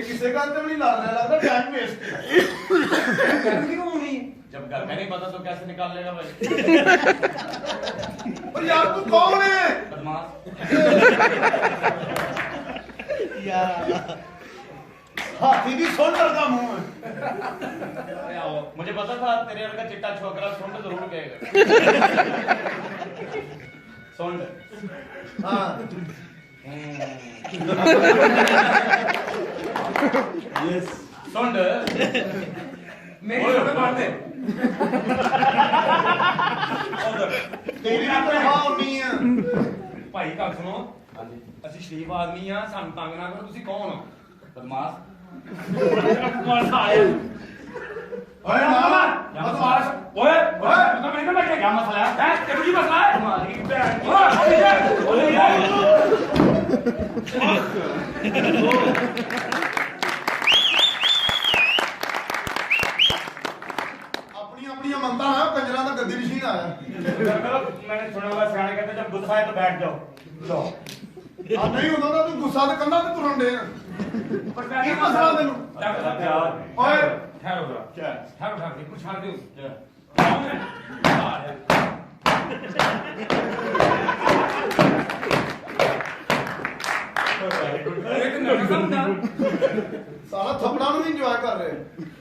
किसी गल तो नहीं लड़ रहा, लगता टाइम वेस्ट जब घर में नहीं पता तो कैसे निकाल लेगा भाई? और यार तू कौन है? बदमाश। हाथी की सुन लगा मुंह में। मुझे पता था तेरे लड़का चिट्टा छोकरा सुंड जरूर कहेगा। सुंड। हाँ। यस। सुंड। मेरी छोटे मारते। तेरी भी तो हाँ नहीं है। भाई ਗੱਲ ਸੁਣੋ ਅਸੀਂ ਸ਼ਰੀਫ ਆਦਮੀ ਆ ਸਾਨੂੰ ਤੰਗ ਨਾ ਕਰੋ ਤੁਸੀਂ ਕੌਣ ਹੋ बदमाश। ਕੌਣ ਆਇਆ ओए मामा, बदमाश ओए ओए पता नहीं मैं क्या मसला है हैं तेरे की मसला है हमारी बहन ओए यार अपनी अपनी मनता है कंजरा का गद्दी मशीन आया। मैंने सुना हुआ सियाने कहते जब गुस्सा है तो बैठ जाओ। लो। आ नहीं होता तो तू गुस्सा ते कन्ना ते तुरन दे। की मसला तेनु? ओए ठहरो जरा क्या? ठहरो ठहरो कुछ छाड़ दो क्या? साला थपड़ा नु नहीं एंजॉय कर रहे।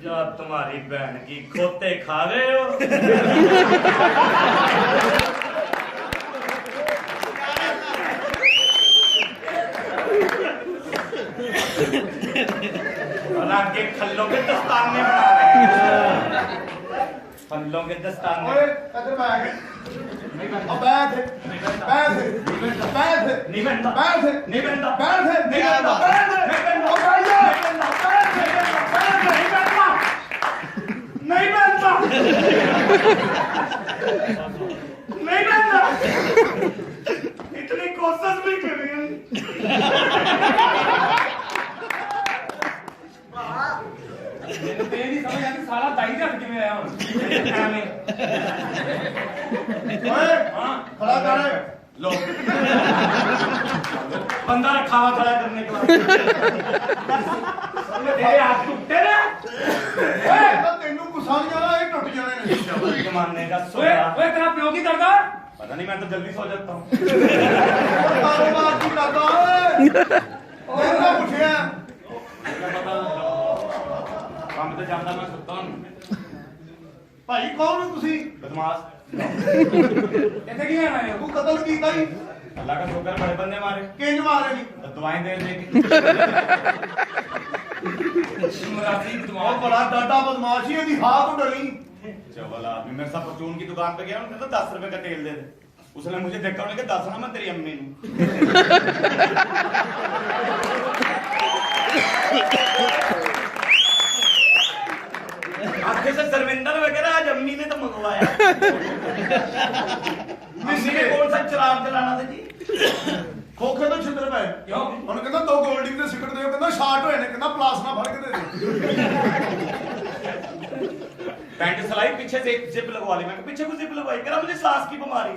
या तुम्हारी बहन की खोते खा गए हो? के खल्लों के दस्तान में बना रहे हैं। फलों के दस्तान में। ओए इधर बैठ। अब बैठ। बैठ। बैठ। नहीं बनता। बैठ। नहीं बनता। बैठ। नहीं बनता। बैठ। नहीं बनता। ओ भैया। नहीं बनता। नहीं बनता। इतनी कोशिश भी करी है। तेरी समझ आती साला दाई रख के मैं आया हूं ओए हां खड़ा कर। लो बंदा रखा हुआ खड़ा करने के बाद तेरे हाथ टूटे ना। ओए तेनू गुस्सा नहीं आना ये टूट जाने ने। जमाने का ओए सोया। ओए तेरा प्यो की करदा पता नहीं मैं तो जल्दी सो जाता हूँ। कारोबार की करदा ओए। ओए ना उठिया। काम तो जाता मैं सुता हूँ। भाई कौन हो तुसी? बदमाश। ਇੱਥੇ ਕੀ ਆਣਾ ਹੈ तू कत्ल कीता ही अल्लाह का शुक्र बड़े बंदे मारे किंज मारे नी? तो दवाएं दे दे के। मराठी और दिमाग बड़ा डाटा बदमाशी है दी हाथ को डली। चवल आदमी मेरे साथ परचून की दुकान पे गया उन्होंने तो 10 रुपए का तेल दे दे। उसने मुझे देखा उन्होंने कहा 10 ना मैं तेरी अम्मी नू। आखिर से धर्मेंद्र वगैरह आज अम्मी ने तो मंगवाया। अम्मी ने कौन सा चिराग जलाना था जी? खोखे तो छितर पे क्यों ਉਹਨੇ ਕਹਿੰਦਾ ਦੋ ਗੋਲਡੀ ਦੇ ਸਿਗਰਟ ਦਿਓ ਕਹਿੰਦਾ ਸ਼ਾਰਟ ਹੋਏ ਨੇ ਕਹਿੰਦਾ ਪਲਾਸ ਨਾ ਫੜ ਕੇ ਦੇ ਦੇ। पैंट सिलाई पीछे से एक जिप लगवा ली। मैं कहा, पीछे को जिप लगवाई करा मुझे सांस की बीमारी।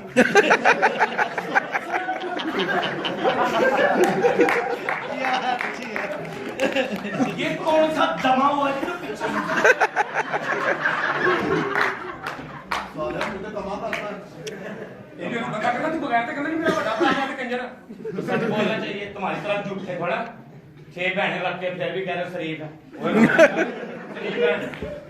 ये कौन सा दमा हुआ है जो पीछे? ਸਾਲਿਆ ਤੂੰ ਤੇ ਕਮਾ ਕਰਦਾ। ਇਹਨੇ ਬੰਦਾ ਕਹਿੰਦਾ ਤੂੰ ਬਗੈਰ ਤੇ ਕਹਿੰਦਾ ਨਹੀਂ ਮੇਰਾ ਵੱਡਾ ਭਰਾ ਹੈ ਤੇ ਕੰਜਰ तो सच बोलना चाहिए तुम्हारी तरह झूठ थे थोड़ा। 6 बहनें रख के फिर भी कह रहे हो शरीफ है। शरीफ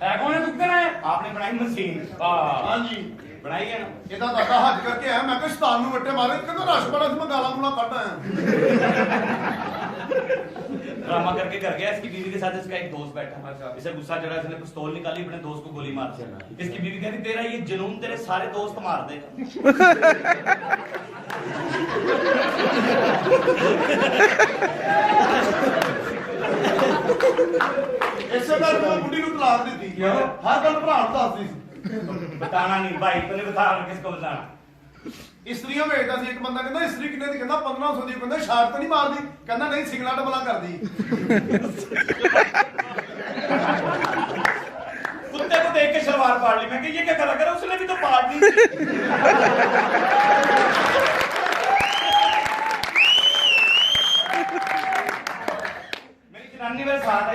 है कौन है दुखते ना है आपने बनाई मशीन। ਹਾਂਜੀ बनाई है ना। ਇਹਦਾ ਦਾਦਾ ਹੱਜ ਕਰਕੇ ਆਇਆ ਮੈਂ ਕਿਹਾ ਸ਼ੈਤਾਨ ਨੂੰ ਵੱਟੇ ਮਾਰੇ ਕਹਿੰਦਾ ਰਸ਼ ਬੜਾ ਸੀ ਮੈਂ ਗਾਲਾਂ ਗੁਲਾਂ ਕੱਢ ਆਇਆ। ड्रामा करके कर गया। इसकी बीवी के साथ इसका एक दोस्त बैठा। अच्छा। इसे गुस्सा चढ़ा इसने पिस्तौल निकाली अपने दोस्त को गोली मार दी। इसकी बीवी कहती तेरा ये जुनून तेरे सारे दोस्त मार देगा। ਇਸੇ ਕਰਕੇ ਮੈਂ ਬੁੱਢੀ ਨੂੰ ਤਲਾਕ ਦਿੱਤੀ। ਕਿਉਂ? ਹਰ ਗੱਲ ਭਰਾ ਨੂੰ ਦੱਸਦੀ ਸੀ। बताना नहीं भाई को नहीं बताना किसको बताना। ਇਸਤਰੀਆਂ ਵੇਚਦਾ ਸੀ। ਇੱਕ ਬੰਦਾ ਕਹਿੰਦਾ ਇਸਤਰੀ ਕਿੰਨੇ ਦੀ? ਕਹਿੰਦਾ 1500 ਦੀ। ਕਹਿੰਦਾ ਸ਼ਾਰਟ ਤਾਂ ਨਹੀਂ ਮਾਰਦੀ? ਕਹਿੰਦਾ ਨਹੀਂ ਸਿੰਗਲਾ ਡਬਲਾ ਕਰਦੀ। कुत्ते को देख के सलवार फाड़ ली। मैं कि ये क्या करा कर उसने भी तो फाड़ ली।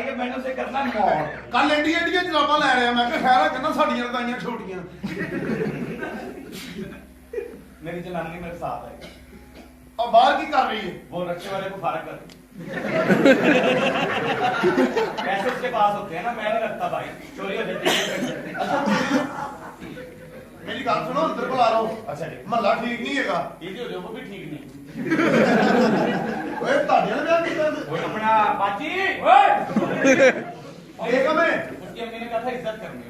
कि मैंने उसे करना मौत। ਕੱਲ ਇੰਡੀਆ ਦੀਆਂ ਜਰਾਬਾਂ ਲੈ ਰਿਹਾ ਮੈਂ ਕਿ ਖੈਰ ਆ ਕਹਿੰਦਾ ਸਾਡੀਆਂ ਲਗਾਈਆਂ ਛੋਟੀਆਂ मेरी जनानी मेरे साथ है, ਆ ਬਾਹਰ ਕੀ ਕਰ ਰਹੀ ਹੈ वो रक्षे वाले को फारक कर। पैसे उसके पास होते हैं ना, मैं नहीं रखता भाई, चोरी हो जाती है। ਅੱਛਾ ਮੇਰੀ ਗੱਲ ਸੁਣੋ ਅੰਦਰ ਬੁਲਾ ਲਓ अच्छा जी, ਮਹੱਲਾ ਠੀਕ ਨਹੀਂ ਹੈਗਾ ये जो वो भी ठीक नहीं। ਓਏ ਤੁਹਾਡੇ ਨਾਲ ਵਿਆਹ ਕੀਤਾ वो अपना बाची, ਓਏ ਇਹ ਕਮੇ उसकी अम्मी ने कहा था इज्जत करनी।